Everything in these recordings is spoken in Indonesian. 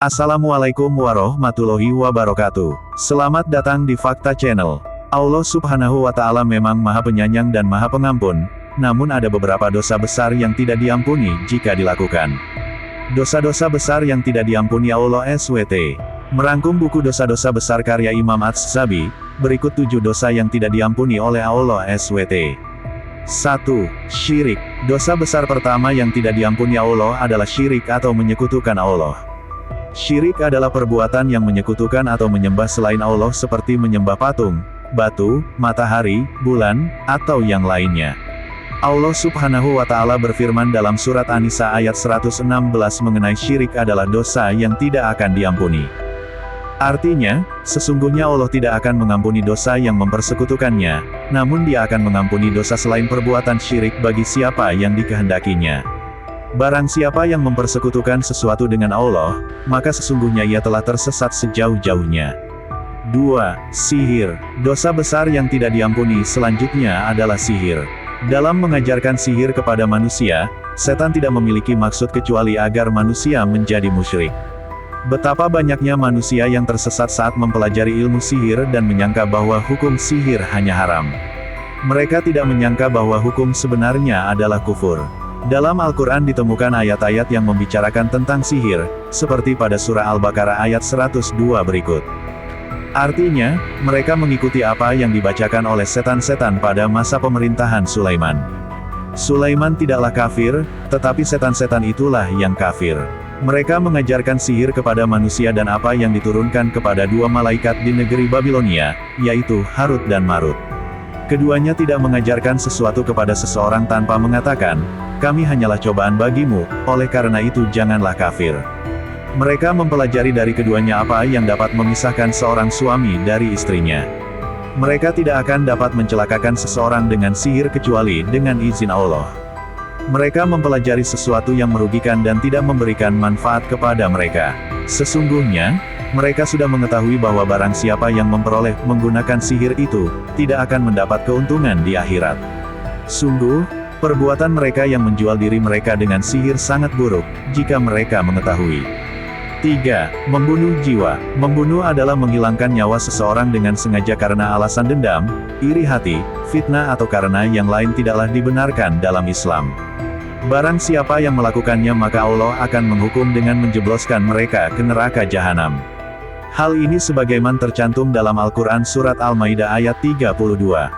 Assalamualaikum warahmatullahi wabarakatuh. Selamat datang di Fakta Channel. Allah Subhanahu wa Ta'ala memang Maha Penyayang dan Maha Pengampun, namun ada beberapa dosa besar yang tidak diampuni jika dilakukan. Dosa-dosa besar yang tidak diampuni Allah SWT. Merangkum buku dosa-dosa besar karya Imam Az-Zahabi, berikut 7 dosa yang tidak diampuni oleh Allah SWT. 1. Syirik. Dosa besar pertama yang tidak diampuni Allah adalah syirik atau menyekutukan Allah. Syirik adalah perbuatan yang menyekutukan atau menyembah selain Allah seperti menyembah patung, batu, matahari, bulan, atau yang lainnya. Allah Subhanahu wa Ta'ala berfirman dalam surat An-Nisa ayat 116 mengenai syirik adalah dosa yang tidak akan diampuni. Artinya, sesungguhnya Allah tidak akan mengampuni dosa yang mempersekutukannya, namun Dia akan mengampuni dosa selain perbuatan syirik bagi siapa yang dikehendakinya. Barang siapa yang mempersekutukan sesuatu dengan Allah, maka sesungguhnya ia telah tersesat sejauh-jauhnya. 2. Sihir. Dosa besar yang tidak diampuni selanjutnya adalah sihir. Dalam mengajarkan sihir kepada manusia, setan tidak memiliki maksud kecuali agar manusia menjadi musyrik. Betapa banyaknya manusia yang tersesat saat mempelajari ilmu sihir dan menyangka bahwa hukum sihir hanya haram. Mereka tidak menyangka bahwa hukum sebenarnya adalah kufur. Dalam Al-Quran ditemukan ayat-ayat yang membicarakan tentang sihir, seperti pada surah Al-Baqarah ayat 102 berikut. Artinya, mereka mengikuti apa yang dibacakan oleh setan-setan pada masa pemerintahan Sulaiman. Sulaiman tidaklah kafir, tetapi setan-setan itulah yang kafir. Mereka mengajarkan sihir kepada manusia dan apa yang diturunkan kepada 2 malaikat di negeri Babilonia, yaitu Harut dan Marut. Keduanya tidak mengajarkan sesuatu kepada seseorang tanpa mengatakan, "Kami hanyalah cobaan bagimu, oleh karena itu janganlah kafir." Mereka mempelajari dari keduanya apa yang dapat memisahkan seorang suami dari istrinya. Mereka tidak akan dapat mencelakakan seseorang dengan sihir kecuali dengan izin Allah. Mereka mempelajari sesuatu yang merugikan dan tidak memberikan manfaat kepada mereka. Sesungguhnya, mereka sudah mengetahui bahwa barang siapa yang memperoleh menggunakan sihir itu, tidak akan mendapat keuntungan di akhirat. Sungguh, perbuatan mereka yang menjual diri mereka dengan sihir sangat buruk, jika mereka mengetahui. 3. Membunuh jiwa. Membunuh adalah menghilangkan nyawa seseorang dengan sengaja karena alasan dendam, iri hati, fitnah atau karena yang lain tidaklah dibenarkan dalam Islam. Barang siapa yang melakukannya maka Allah akan menghukum dengan menjebloskan mereka ke neraka jahanam. Hal ini sebagaimana tercantum dalam Al-Quran Surat Al-Maidah ayat 32.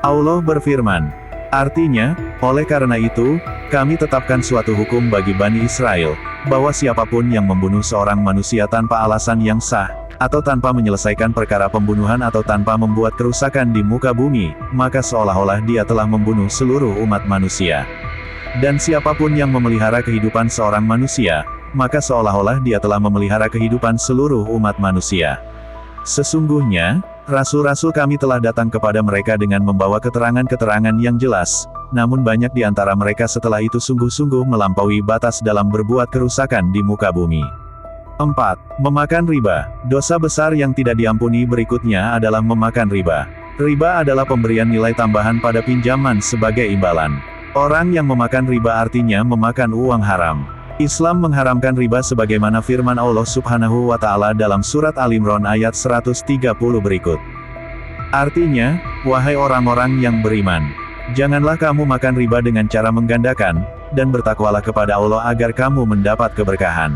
Allah berfirman, artinya, oleh karena itu, kami tetapkan suatu hukum bagi Bani Israel, bahwa siapapun yang membunuh seorang manusia tanpa alasan yang sah, atau tanpa menyelesaikan perkara pembunuhan atau tanpa membuat kerusakan di muka bumi, maka seolah-olah dia telah membunuh seluruh umat manusia. Dan siapapun yang memelihara kehidupan seorang manusia, maka seolah-olah dia telah memelihara kehidupan seluruh umat manusia. Sesungguhnya, rasul-rasul kami telah datang kepada mereka dengan membawa keterangan-keterangan yang jelas, namun banyak di antara mereka setelah itu sungguh-sungguh melampaui batas dalam berbuat kerusakan di muka bumi. 4. Memakan riba. Dosa besar yang tidak diampuni berikutnya adalah memakan riba. Riba adalah pemberian nilai tambahan pada pinjaman sebagai imbalan. Orang yang memakan riba artinya memakan uang haram. Islam mengharamkan riba sebagaimana firman Allah Subhanahu wa Ta'ala dalam surat Al-Imran ayat 130 berikut. Artinya, wahai orang-orang yang beriman, janganlah kamu makan riba dengan cara menggandakan, dan bertakwalah kepada Allah agar kamu mendapat keberkahan.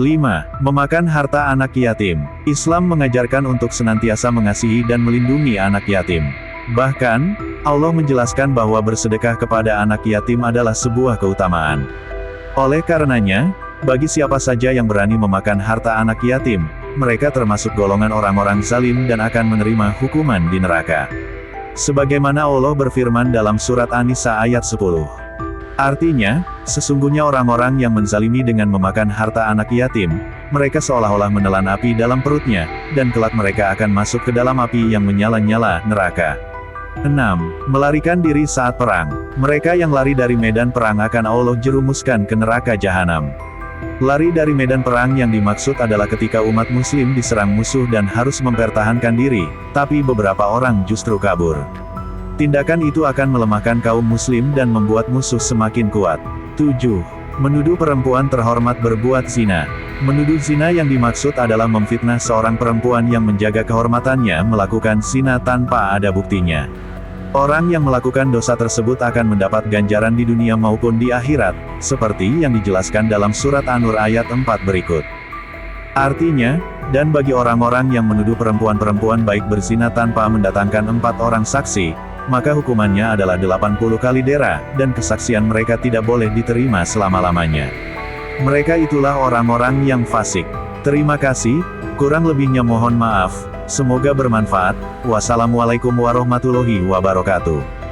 5. Memakan harta anak yatim. Islam mengajarkan untuk senantiasa mengasihi dan melindungi anak yatim. Bahkan, Allah menjelaskan bahwa bersedekah kepada anak yatim adalah sebuah keutamaan. Oleh karenanya, bagi siapa saja yang berani memakan harta anak yatim, mereka termasuk golongan orang-orang zalim dan akan menerima hukuman di neraka. Sebagaimana Allah berfirman dalam surat An-Nisa ayat 10. Artinya, sesungguhnya orang-orang yang menzalimi dengan memakan harta anak yatim, mereka seolah-olah menelan api dalam perutnya, dan kelak mereka akan masuk ke dalam api yang menyala-nyala neraka. 6. Melarikan diri saat perang. Mereka yang lari dari medan perang akan Allah jerumuskan ke neraka jahanam. Lari dari medan perang yang dimaksud adalah ketika umat muslim diserang musuh dan harus mempertahankan diri, tapi beberapa orang justru kabur. Tindakan itu akan melemahkan kaum muslim dan membuat musuh semakin kuat. 7. Menuduh perempuan terhormat berbuat zina. Menuduh zina yang dimaksud adalah memfitnah seorang perempuan yang menjaga kehormatannya melakukan zina tanpa ada buktinya. Orang yang melakukan dosa tersebut akan mendapat ganjaran di dunia maupun di akhirat, seperti yang dijelaskan dalam surat An-Nur ayat 4 berikut. Artinya, dan bagi orang-orang yang menuduh perempuan-perempuan baik berzina tanpa mendatangkan 4 orang saksi, maka hukumannya adalah 80 kali dera, dan kesaksian mereka tidak boleh diterima selama-lamanya. Mereka itulah orang-orang yang fasik. Terima kasih, kurang lebihnya mohon maaf. Semoga bermanfaat. Wassalamualaikum warahmatullahi wabarakatuh.